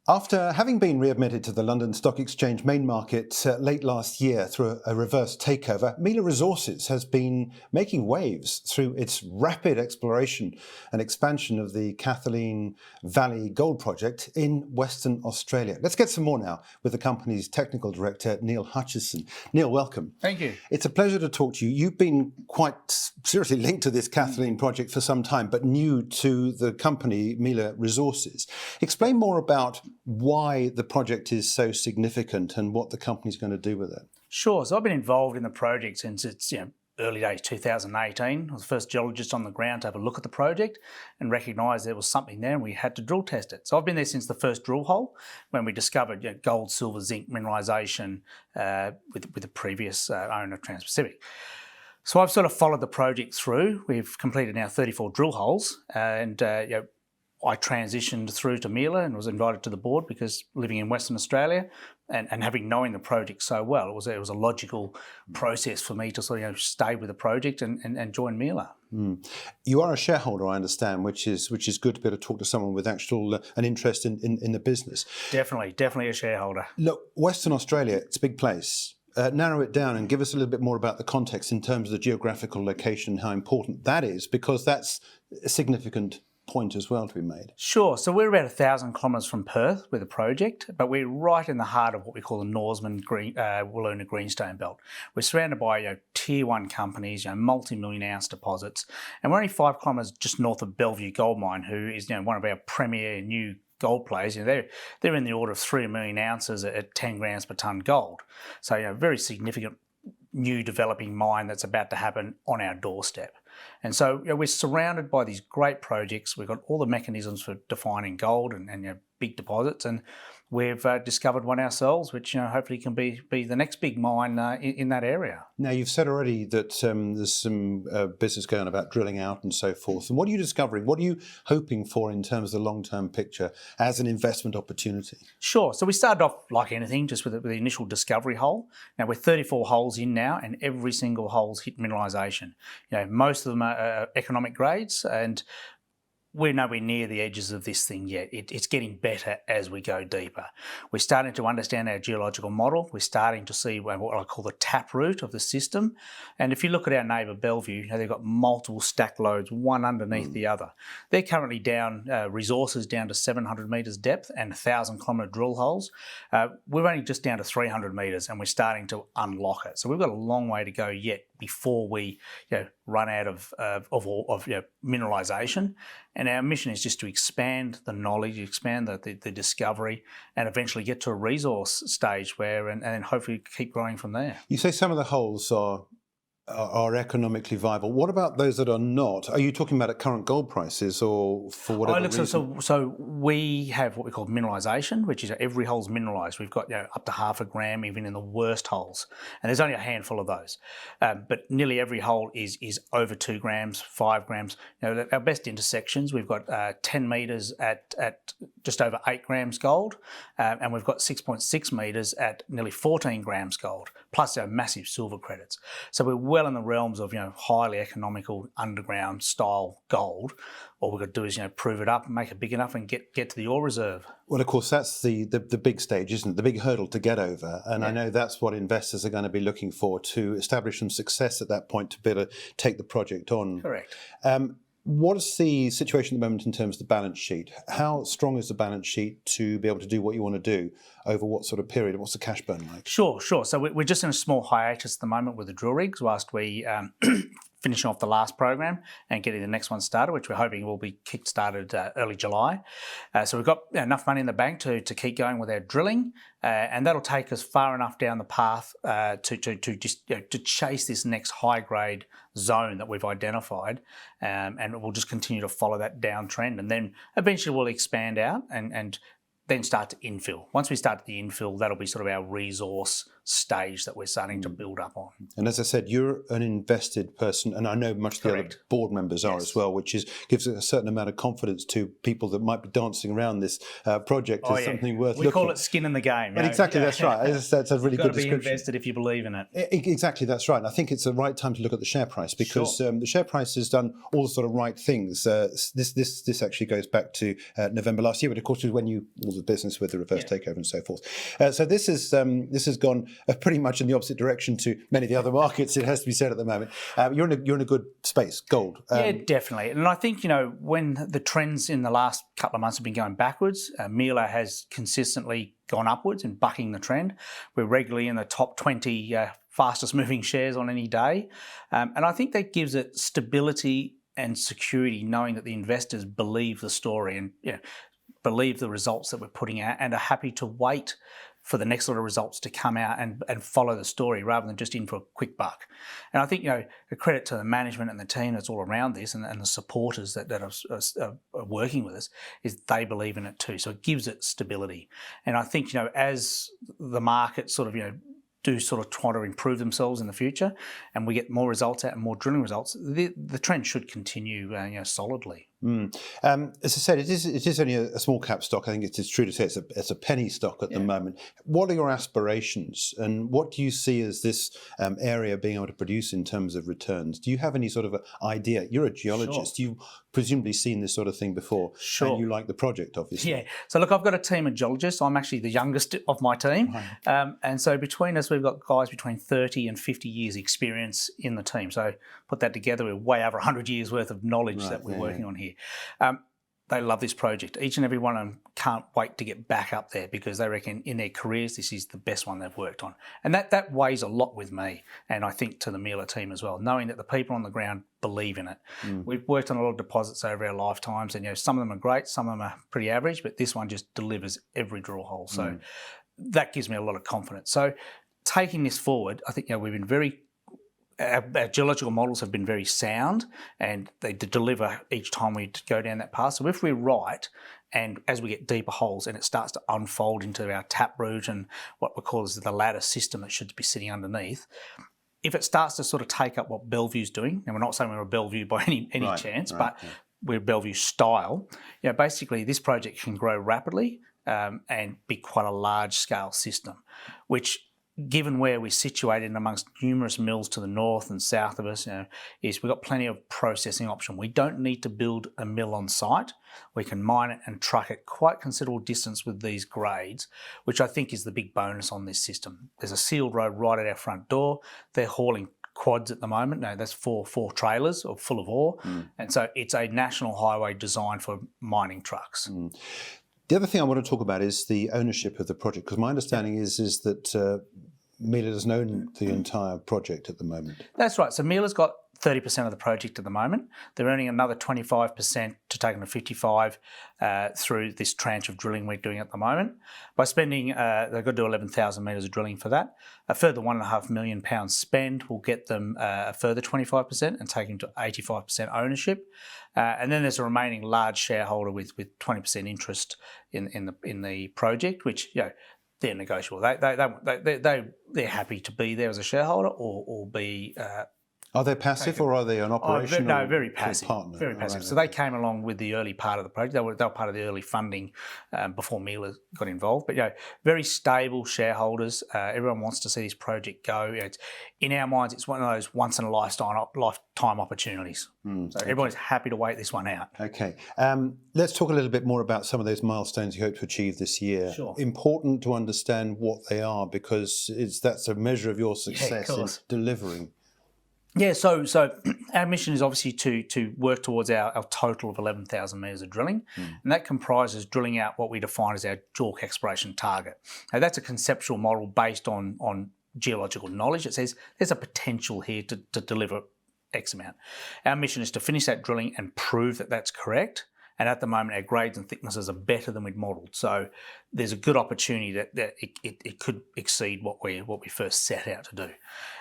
After having been readmitted to the London Stock Exchange main market late last year through a reverse takeover, Mila Resources has been making waves through its rapid exploration and expansion of the Kathleen Valley Gold Project in Western Australia. Let's get some more now with the company's technical director, Neil Hutchison. Neil, welcome. Thank you. It's a pleasure to talk to you. You've been quite seriously linked to this Kathleen project for some time, but new to the company, Mila Resources. Explain more about why the project is so significant and what the company's going to do with it. Sure. So I've been involved in the project since its early days, 2018. I was the first geologist on the ground to have a look at the project and recognise there was something there and we had to drill test it. So I've been there since the first drill hole when we discovered gold, silver, zinc mineralisation with the previous owner of Trans-Pacific. So I've sort of followed the project through. We've completed now 34 drill holes and I transitioned through to Mila and was invited to the board because living in Western Australia and having known the project so well, it was a logical process for me to sort of stay with the project and join Mila. You are a shareholder, I understand, which is good to be able to talk to someone with actual an interest in the business. Definitely a shareholder. Look, Western Australia, it's a big place. Narrow it down and give us a little bit more about the context in terms of the geographical location and how important that is, because that's a significant point as well to be made. Sure. So we're about 1,000 kilometres from Perth with the project, but we're right in the heart of what we call the Norseman Wiluna Greenstone Belt. We're surrounded by tier one companies, multi-million ounce deposits, and we're only 5 kilometres just north of Bellevue Gold Mine, who is one of our premier new gold plays. They're in the order of 3 million ounces at 10 grams per tonne gold. So very significant new developing mine that's about to happen on our doorstep. And so we're surrounded by these great projects. We've got all the mechanisms for defining gold and big deposits, and we've discovered one ourselves, which hopefully can be the next big mine in that area. Now, you've said already that there's some business going on about drilling out and so forth. And what are you discovering? What are you hoping for in terms of the long-term picture as an investment opportunity? Sure. So we started off like anything, just with the initial discovery hole. Now we're 34 holes in now, and every single hole's hit mineralisation. Most of them are economic grades, and we're nowhere near the edges of this thing yet. It's getting better as we go deeper. We're starting to understand our geological model. We're starting to see what I call the taproot of the system. And if you look at our neighbour Bellevue, they've got multiple stack loads, one underneath the other. They're currently down, resources down to 700 metres depth and 1,000 kilometre drill holes. We're only just down to 300 metres and we're starting to unlock it. So we've got a long way to go yet before we run out of mineralisation. And our mission is just to expand the knowledge, expand the discovery, and eventually get to a resource stage where, and then hopefully keep growing from there. You say some of the holes are economically viable. What about those that are not? Are you talking about at current gold prices or for whatever reason? So we have what we call mineralisation, which is every hole's mineralised. We've got up to 0.5 gram even in the worst holes, and there's only a handful of those. But nearly every hole is over 2 grams, 5 grams. Our best intersections, we've got 10 metres at just over 8 grams gold, and we've got 6.6 metres at nearly 14 grams gold, plus our massive silver credits. So we're well in the realms of highly economical underground style gold. All we've got to do is prove it up, make it big enough, and get to the ore reserve. Well, of course, that's the big stage, isn't it? The big hurdle to get over. And I know that's what investors are going to be looking for, to establish some success at that point to be able to take the project on. Correct. What is the situation at the moment in terms of the balance sheet? How strong is the balance sheet to be able to do what you want to do over what sort of period? What's the cash burn like? Sure. So we're just in a small hiatus at the moment with the drill rigs whilst we finish off the last program and getting the next one started, which we're hoping will be kick-started early July. So we've got enough money in the bank to keep going with our drilling, and that'll take us far enough down the path to chase this next high-grade zone that we've identified, and we'll just continue to follow that downtrend, and then eventually we'll expand out and then start to infill. Once we start the infill, that'll be sort of our resource stage that we're starting to build up on. And as I said, you're an invested person, and I know much of the other board members are as well, which gives a certain amount of confidence to people that might be dancing around this project as something worth looking at. We call it skin in the game. Exactly, that's right. That's a really good description. You've got to be invested if you believe in it. Exactly, that's right. And I think it's the right time to look at the share price because the share price has done all the sort of right things. This actually goes back to November last year, but of course was when all of business with the reverse takeover and so forth. So this has gone pretty much in the opposite direction to many of the other markets. It has to be said at the moment. You're in a good space, gold. Yeah, definitely. And I think, when the trends in the last couple of months have been going backwards, Mila has consistently gone upwards and bucking the trend. We're regularly in the top 20 fastest moving shares on any day. And I think that gives it stability and security, knowing that the investors believe the story and believe the results that we're putting out and are happy to wait for the next lot of results to come out and follow the story rather than just in for a quick buck. And I think, a credit to the management and the team that's all around this and the supporters that are working with us is they believe in it too. So it gives it stability. And I think, as the market sort of, do sort of try to improve themselves in the future and we get more results out and more drilling results, the trend should continue solidly. As I said, it is only a small cap stock. I think it's true to say it's a penny stock at the moment. What are your aspirations and what do you see as this area being able to produce in terms of returns? Do you have any sort of idea? You're a geologist. You've presumably seen this sort of thing before. Sure. And you like the project, obviously. Yeah. So look, I've got a team of geologists. I'm actually the youngest of my team. Right. And so between us, we've got guys between 30 and 50 years experience in the team. So put that together, we're way over 100 years worth of knowledge that we're working on here. They love this project. Each and every one of them can't wait to get back up there because they reckon in their careers this is the best one they've worked on. And that weighs a lot with me and I think to the Mila team as well, knowing that the people on the ground believe in it. We've worked on a lot of deposits over our lifetimes and some of them are great, some of them are pretty average, but this one just delivers every drill hole. So that gives me a lot of confidence. So taking this forward, I think we've been our geological models have been very sound and they deliver each time we go down that path. So if we're right, and as we get deeper holes and it starts to unfold into our taproot and what we call is the ladder system that should be sitting underneath, if it starts to sort of take up what Bellevue's doing, and we're not saying we're a Bellevue by any chance, but we're Bellevue style, basically this project can grow rapidly and be quite a large scale system, which given where we're situated amongst numerous mills to the north and south of us, is we've got plenty of processing option. We don't need to build a mill on site. We can mine it and truck it quite considerable distance with these grades, which I think is the big bonus on this system. There's a sealed road right at our front door. They're hauling quads at the moment. No, that's four trailers or full of ore. And so it's a national highway designed for mining trucks. The other thing I want to talk about is the ownership of the project, because my understanding is that Mila doesn't own the entire project at the moment. That's right. So Mila's got 30% of the project at the moment. They're earning another 25% to take them to 55 through this tranche of drilling we're doing at the moment. By spending, they've got to do 11,000 metres of drilling for that. A further £1.5 million spend will get them a further 25% and take them to 85% ownership. And then there's a remaining large shareholder with 20% interest in the project, which they're negotiable. They're happy to be there as a shareholder or be. Are they passive or are they an operational? No, very passive. Partner? Very passive. Right, so they came along with the early part of the project. They were part of the early funding before Mila got involved. But very stable shareholders. Everyone wants to see this project go. In our minds, it's one of those once in a lifetime opportunities. So everyone's happy to wait this one out. Okay. Let's talk a little bit more about some of those milestones you hope to achieve this year. Sure. Important to understand what they are because that's a measure of your success in delivering. Yeah, so our mission is obviously to work towards our total of 11,000 metres of drilling, and that comprises drilling out what we define as our JORC exploration target. Now, that's a conceptual model based on geological knowledge. It says there's a potential here to deliver X amount. Our mission is to finish that drilling and prove that that's correct. And at the moment, our grades and thicknesses are better than we'd modelled. So there's a good opportunity that it could exceed what we first set out to do.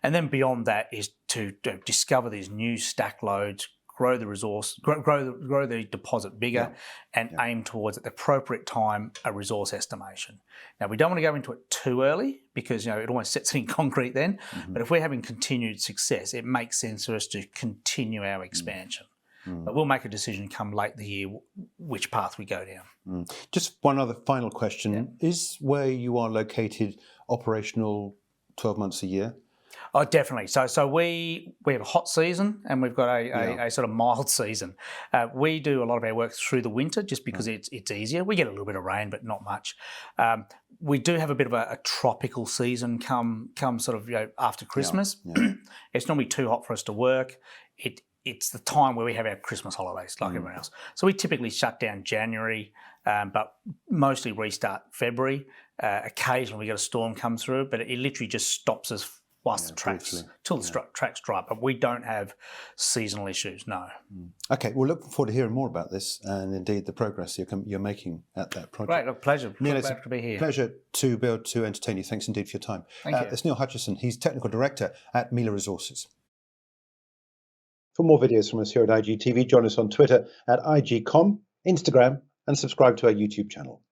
And then beyond that is to discover these new stack loads, grow the resource, grow the deposit bigger, and aim towards at the appropriate time a resource estimation. Now we don't want to go into it too early because it almost sets it in concrete then. But if we're having continued success, it makes sense for us to continue our expansion. But we'll make a decision come late the year which path we go down. Just one other final question. Is where you are located operational 12 months a year? Oh, definitely. So we have a hot season and we've got a sort of mild season. We do a lot of our work through the winter just because it's easier. We get a little bit of rain, but not much. We do have a bit of a tropical season come sort of after Christmas. It's normally too hot for us to work. It's the time where we have our Christmas holidays, like everyone else. So we typically shut down January, but mostly restart February. Occasionally we get a storm come through, but it literally just stops us whilst the tracks, till the tracks dry up. But we don't have seasonal issues, no. Okay, we'll look forward to hearing more about this and indeed the progress you're making at that project. Great, pleasure. Neil, it's glad to be here. Pleasure to be able to entertain you. Thanks indeed for your time. Thank you. It's Neil Hutchison. He's Technical Director at Mila Resources. For more videos from us here at IGTV, join us on Twitter at IGCom, Instagram, and subscribe to our YouTube channel.